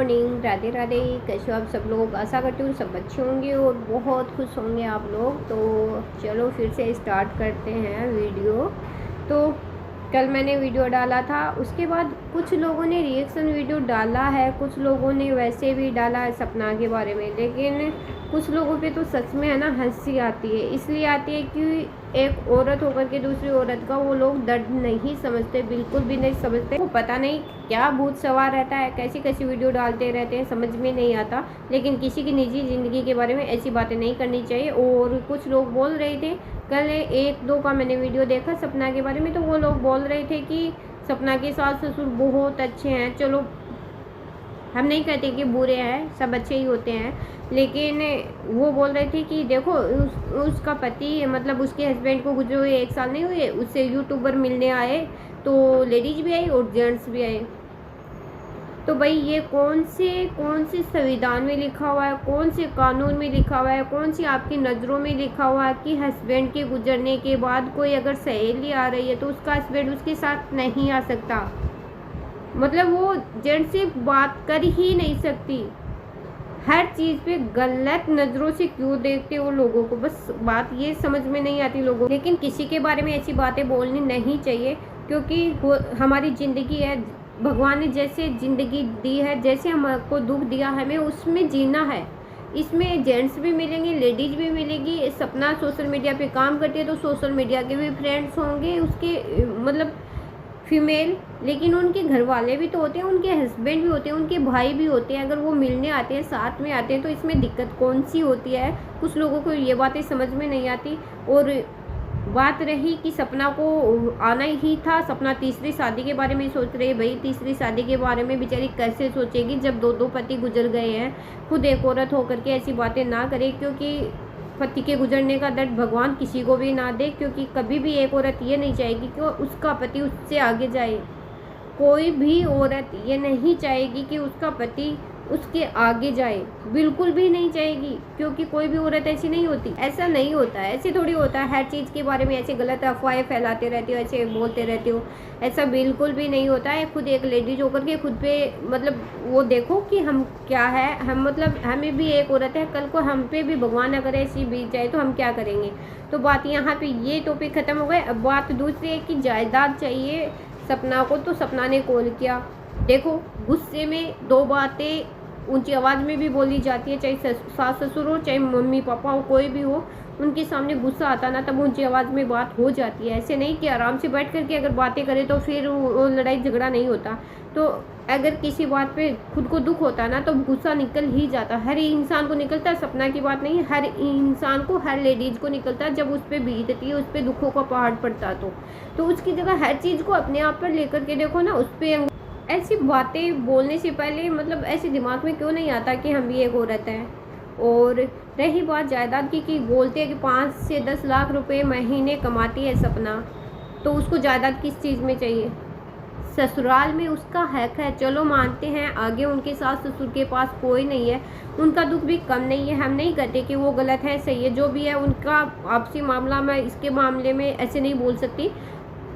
Morning, Radhe Radhe. कैसे हो आप सब लोग? आशा करती हूँ सब अच्छे होंगे और बहुत खुश होंगे आप लोग। तो चलो फिर से स्टार्ट करते हैं वीडियो। तो कल मैंने वीडियो डाला था, उसके बाद कुछ लोगों ने रिएक्शन वीडियो डाला है, कुछ लोगों ने वैसे भी डाला है सपना के बारे में। लेकिन कुछ लोगों पे तो सच में है ना हंसी आती है। इसलिए आती है कि एक औरत होकर के दूसरी औरत का वो लोग दर्द नहीं समझते, बिल्कुल भी नहीं समझते। वो पता नहीं क्या भूत सवार रहता है, कैसी कैसी वीडियो डालते रहते हैं, समझ में नहीं आता। लेकिन किसी की निजी ज़िंदगी के बारे में ऐसी बातें नहीं करनी चाहिए। और कुछ लोग बोल रहे थे, कल एक दो का मैंने वीडियो देखा सपना के बारे में, तो वो लोग बोल रहे थे कि सपना के सास ससुर बहुत अच्छे हैं। चलो हम नहीं कहते कि बुरे हैं, सब अच्छे ही होते हैं। लेकिन वो बोल रहे थे कि देखो उसका पति मतलब उसके हस्बैंड को गुजरे हुए 1 साल नहीं हुए, उससे यूट्यूबर मिलने आए, तो लेडीज भी आई और जेंट्स भी आए। तो भाई ये कौन से संविधान में लिखा हुआ है, कौन से कानून में लिखा हुआ है, कौन सी आपकी नज़रों में लिखा हुआ है कि हस्बैंड के गुजरने के बाद कोई अगर सहेली आ रही है तो उसका हस्बैंड उसके साथ नहीं आ सकता? मतलब वो जेंट्स से बात कर ही नहीं सकती। हर चीज़ पे गलत नज़रों से क्यों देखते हो लोगों को, बस बात ये समझ में नहीं आती लोगों। लेकिन किसी के बारे में ऐसी बातें बोलनी नहीं चाहिए, क्योंकि हमारी ज़िंदगी है, भगवान ने जैसे ज़िंदगी दी है, जैसे हमको दुख दिया हमें उसमें जीना है। इसमें जेंट्स भी मिलेंगे, लेडीज़ भी मिलेगी। सपना सोशल मीडिया पे काम करती है तो सोशल मीडिया के भी फ्रेंड्स होंगे उसके, मतलब फीमेल। लेकिन उनके घर वाले भी तो होते हैं, उनके हस्बैंड भी होते हैं, उनके भाई भी होते हैं। अगर वो मिलने आते हैं, साथ में आते हैं, तो इसमें दिक्कत कौन सी होती है? कुछ लोगों को ये बातें समझ में नहीं आती। और बात रही कि सपना को आना ही था, सपना तीसरी शादी के बारे में सोच रही है। भाई तीसरी शादी के बारे में बेचारी कैसे सोचेगी जब दो पति गुजर गए हैं? खुद एक औरत होकर के ऐसी बातें ना करे, क्योंकि पति के गुजरने का दर्द भगवान किसी को भी ना दे। क्योंकि कभी भी एक औरत ये नहीं चाहेगी कि उसका पति उससे आगे जाए। कोई भी औरत ये नहीं चाहेगी कि उसका पति उसके आगे जाए, बिल्कुल भी नहीं चाहेगी। क्योंकि कोई भी औरत ऐसी नहीं होती, ऐसा नहीं होता है, ऐसे थोड़ी होता है। हर चीज़ के बारे में ऐसे गलत अफवाहें फैलाते रहते हो, ऐसे बोलते रहते हो, ऐसा बिल्कुल भी नहीं होता है। खुद एक लेडीज होकर के खुद पे मतलब वो देखो कि हम क्या है, हम मतलब हमें भी एक औरत है, कल को हम पे भी भगवान अगर ऐसी बीत जाए तो हम क्या करेंगे? तो बात यहाँ पे ये टॉपिक ख़त्म हो गए। अब बात दूसरी है कि जायदाद चाहिए सपना को। तो सपना ने कॉल किया, देखो गुस्से में 2 बातें ऊंची आवाज़ में भी बोली जाती है, चाहे सास ससुर हो, चाहे मम्मी पापा हो, कोई भी हो, उनके सामने गुस्सा आता ना तब ऊंची आवाज़ में बात हो जाती है। ऐसे नहीं कि आराम से बैठ करके अगर बातें करें तो फिर वो लड़ाई झगड़ा नहीं होता। तो अगर किसी बात पे खुद को दुख होता ना तो गुस्सा निकल ही जाता, हर इंसान को निकलता है। सपना की बात नहीं, हर इंसान को, हर लेडीज़ को निकलता है जब उस पर बीतती है, उस पर दुखों का पहाड़ पड़ता है। तो उसकी जगह हर चीज़ को अपने आप पर लेकर के देखो ना, उस पर ऐसी बातें बोलने से पहले मतलब ऐसे दिमाग में क्यों नहीं आता कि हम भी एक औरत हैं। और रही बात जायदाद की कि बोलते हैं कि 5 से 10 लाख रुपए महीने कमाती है सपना, तो उसको जायदाद किस चीज़ में चाहिए? ससुराल में उसका हक है, चलो मानते हैं। आगे उनके सास ससुर के पास कोई नहीं है, उनका दुख भी कम नहीं है। हम नहीं कहते कि वो गलत है, सही है, जो भी है उनका आपसी मामला। मैं इसके मामले में ऐसे नहीं बोल सकती।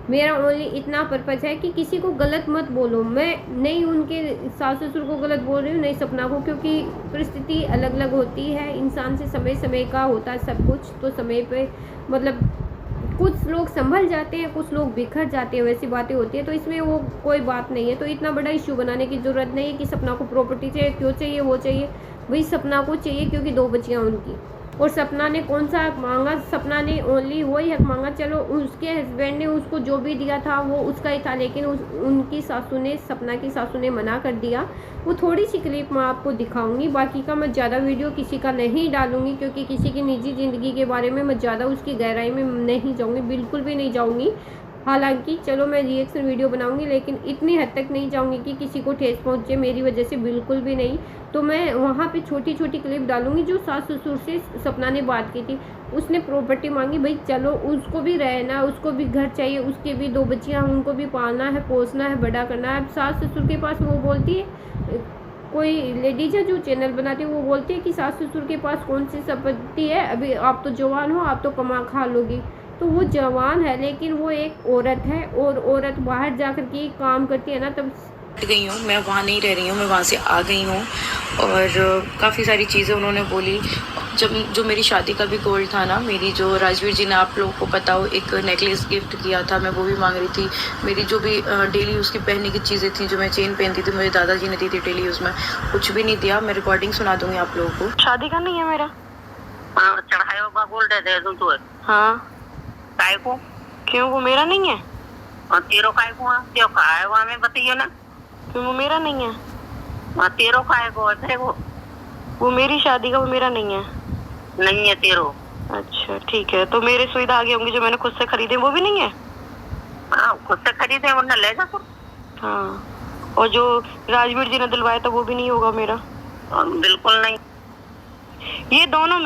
मेरा ओनली इतना पर्पज़ है कि किसी को गलत मत बोलो। मैं नहीं उनके सास ससुर को गलत बोल रही हूँ, नहीं सपना को, क्योंकि परिस्थिति अलग अलग होती है। इंसान से समय समय का होता है सब कुछ। तो समय पे मतलब कुछ लोग संभल जाते हैं, कुछ लोग बिखर जाते हैं, वैसी बातें होती है। तो इसमें वो कोई बात नहीं है। तो इतना बड़ा इशू बनाने की ज़रूरत नहीं है कि सपना को प्रॉपर्टी चाहिए, क्यों चाहिए, वो चाहिए। वही सपना को चाहिए क्योंकि 2 बच्चियाँ उनकी। और सपना ने कौन सा हक मांगा? सपना ने ओनली वही हक मांगा, चलो उसके हस्बैंड ने उसको जो भी दिया था वो उसका ही था। लेकिन उनकी सासू ने, सपना की सासू ने मना कर दिया। वो थोड़ी सी क्लिप मैं आपको दिखाऊंगी, बाकी का मैं ज़्यादा वीडियो किसी का नहीं डालूंगी, क्योंकि किसी की निजी ज़िंदगी के बारे में मैं ज़्यादा उसकी गहराई में नहीं जाऊँगी, बिल्कुल भी नहीं जाऊँगी। हालांकि चलो मैं रिएक्शन वीडियो बनाऊंगी, लेकिन इतनी हद तक नहीं जाऊंगी कि किसी को ठेस पहुंचे मेरी वजह से, बिल्कुल भी नहीं। तो मैं वहाँ पे छोटी छोटी क्लिप डालूंगी जो सास ससुर से सपना ने बात की थी। उसने प्रॉपर्टी मांगी, भाई चलो उसको भी रहना, उसको भी घर चाहिए, उसके भी 2 बच्चियाँ, उनको भी पालना है, पोसना है, बड़ा करना है। अब सास ससुर के पास वो बोलती है, कोई लेडीज है जो चैनल बनाती है, वो बोलती है कि सास ससुर के पास कौन सी संपत्ति है, अभी आप तो जवान हो, आप तो कमा खा लोगी। तो वो जवान है लेकिन वो एक औरत है, और औरत बाहर जा कर के काम करती है ना, तब गई हूँ, मैं वहाँ नहीं रह रही हूँ, मैं वहाँ से आ गई हूँ। और काफ़ी सारी चीज़ें उन्होंने बोली। जब जो मेरी शादी का भी गोल्ड था ना, मेरी जो राजवीर जी ने, आप लोगों को पता हो, एक नेकलेस गिफ्ट किया था, मैं वो भी मांग रही थी। मेरी जो भी डेली यूज़ की पहनने की चीज़ें थी, जो मैं चेन पहनती थी, मुझे दादाजी ने दी थी डेली यूज़ में, कुछ भी नहीं दिया। मैं रिकॉर्डिंग सुना दूंगी आप लोगों को। शादी का नहीं है मेरा। चढ़ाए हुआ गोल्ड दे दूं तो। हाँ, काय को? क्यों, वो मेरा नहीं है? और तेरो काय को? तेरो काय हुआ हमें बताइए ना। क्यों, वो मेरा नहीं है? और तेरो काय को? तेरे को वो मेरी शादी का, वो मेरा नहीं है। नहीं है तेरो। अच्छा ठीक है, तो मेरे सुई धागे होंगे जो मैंने खुद से खरीदे, वो भी नहीं है? हाँ, खुद से खरीदे वरना ले जा तो। हाँ, और जो राजवीर जी ने दिलवाया था वो भी नहीं होगा मेरा? बिल्कुल नहीं। ये दोनों में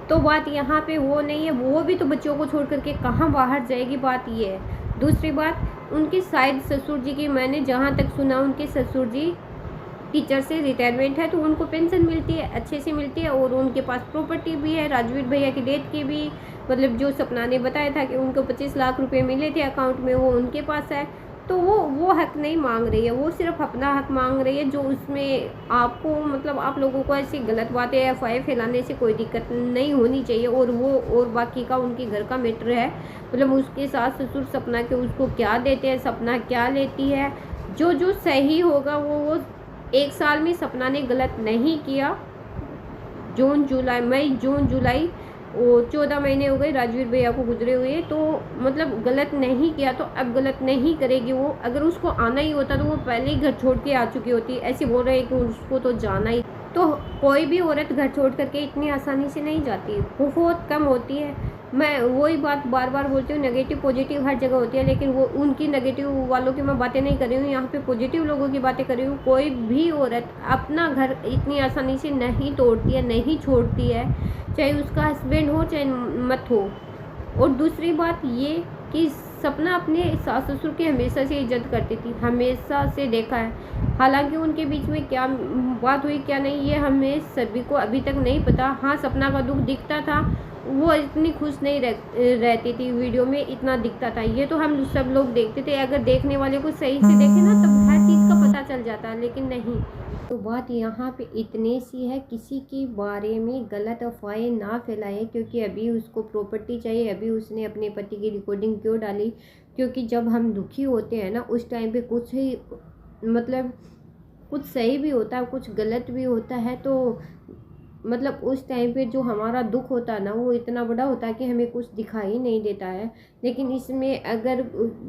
तो बात यहाँ पे वो नहीं है, वो भी तो बच्चों को छोड़ करके कहाँ बाहर जाएगी, बात ये है। दूसरी बात, उनके शायद ससुर जी की, मैंने जहाँ तक सुना, उनके ससुर जी टीचर से रिटायरमेंट है, तो उनको पेंशन मिलती है, अच्छे से मिलती है, और उनके पास प्रॉपर्टी भी है। राजवीर भैया की डेथ की भी, मतलब जो सपना ने बताया था कि उनको 25 लाख रुपए मिले थे अकाउंट में, वो उनके पास है। तो वो हक नहीं मांग रही है, वो सिर्फ अपना हक मांग रही है, जो उसमें आपको, मतलब आप लोगों को ऐसी गलत बातें अफवाहें फैलाने से कोई दिक्कत नहीं होनी चाहिए। और वो, और बाकी का उनके घर का मैटर है, मतलब उसके सास ससुर सपना के उसको क्या देते हैं, सपना क्या लेती है, जो जो सही होगा वो 1 साल में सपना ने गलत नहीं किया। मई जून जुलाई, वो 14 महीने हो गए राजवीर भैया को गुजरे हुए, तो मतलब गलत नहीं किया, तो अब गलत नहीं करेगी वो। अगर उसको आना ही होता तो वो पहले ही घर छोड़ के आ चुकी होती। ऐसे बोल रहे हैं कि उसको तो जाना ही, तो कोई भी औरत घर छोड़ करके इतनी आसानी से नहीं जाती, बहुत कम होती है। मैं वही बात बार बार बोलती हूँ, नेगेटिव पॉजिटिव हर जगह होती है, लेकिन वो उनकी नेगेटिव वालों की मैं बातें नहीं कर रही हूँ, यहाँ पे पॉजिटिव लोगों की बातें कर रही हूँ। कोई भी औरत अपना घर इतनी आसानी से नहीं तोड़ती है, नहीं छोड़ती है, चाहे उसका हस्बैंड हो चाहे मत हो। और दूसरी बात ये कि सपना अपने सास ससुर की हमेशा से इज्जत करती थी, हमेशा से देखा है। हालांकि उनके बीच में क्या बात हुई क्या नहीं, ये हमें सभी को अभी तक नहीं पता। हाँ, सपना का दुख दिखता था, वो इतनी खुश नहीं रहती थी, वीडियो में इतना दिखता था, ये तो हम सब लोग देखते थे। अगर देखने वाले को सही से देखे ना, तब हर चीज़ का पता चल जाता, लेकिन नहीं। तो बात यहाँ पे इतनी सी है, किसी के बारे में गलत अफवाहें ना फैलाएं, क्योंकि अभी उसको प्रॉपर्टी चाहिए। अभी उसने अपने पति की रिकॉर्डिंग क्यों डाली? क्योंकि जब हम दुखी होते हैं ना, उस टाइम पे कुछ ही, मतलब कुछ सही भी होता है, कुछ गलत भी होता है, तो मतलब उस टाइम पे जो हमारा दुख होता है ना, वो इतना बड़ा होता है कि हमें कुछ दिखाई नहीं देता है। लेकिन इसमें अगर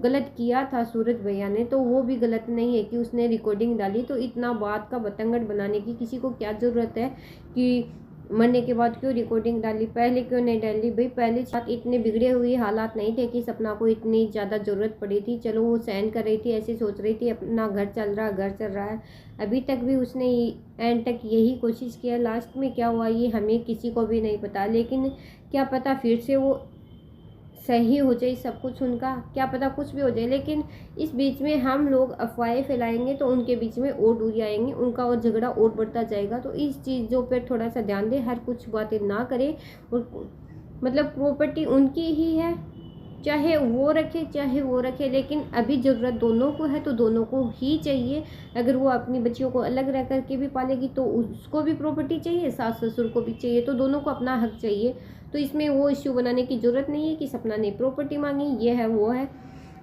गलत किया था सूरज भैया ने, तो वो भी गलत नहीं है कि उसने रिकॉर्डिंग डाली। तो इतना बात का बतंगड़ बनाने की किसी को क्या ज़रूरत है कि मरने के बाद क्यों रिकॉर्डिंग डाली, पहले क्यों नहीं डाली? भाई पहले साथ इतने बिगड़े हुए हालात नहीं थे कि सपना को इतनी ज़्यादा ज़रूरत पड़ी थी। चलो वो सहन कर रही थी, ऐसे सोच रही थी अपना घर चल रहा है। अभी तक भी उसने एंड तक यही कोशिश किया। लास्ट में क्या हुआ ये हमें किसी को भी नहीं पता, लेकिन क्या पता फिर से वो सही हो जाए सब कुछ उनका, क्या पता कुछ भी हो जाए। लेकिन इस बीच में हम लोग अफवाहें फैलाएंगे तो उनके बीच में और दूरी आएंगी, उनका और झगड़ा और बढ़ता जाएगा। तो इस चीज़ों पर थोड़ा सा ध्यान दें, हर कुछ बातें ना करें। और मतलब प्रॉपर्टी उनकी ही है, चाहे वो रखे, लेकिन अभी ज़रूरत दोनों को है, तो दोनों को ही चाहिए। अगर वो अपनी बच्चियों को अलग रह करके भी पालेगी तो उसको भी प्रॉपर्टी चाहिए, सास ससुर को भी चाहिए, तो दोनों को अपना हक चाहिए। तो इसमें वो इश्यू बनाने की ज़रूरत नहीं है कि सपना ने प्रॉपर्टी मांगी, ये है वो है।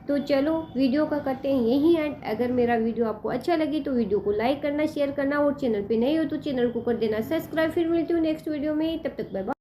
तो चलो वीडियो का करते हैं यही एंड। अगर मेरा वीडियो आपको अच्छा लगे तो वीडियो को लाइक करना, शेयर करना, और चैनल पे नए हो तो चैनल को कर देना सब्सक्राइब। फिर मिलती हूँ नेक्स्ट वीडियो में, तब तक बाय बाय।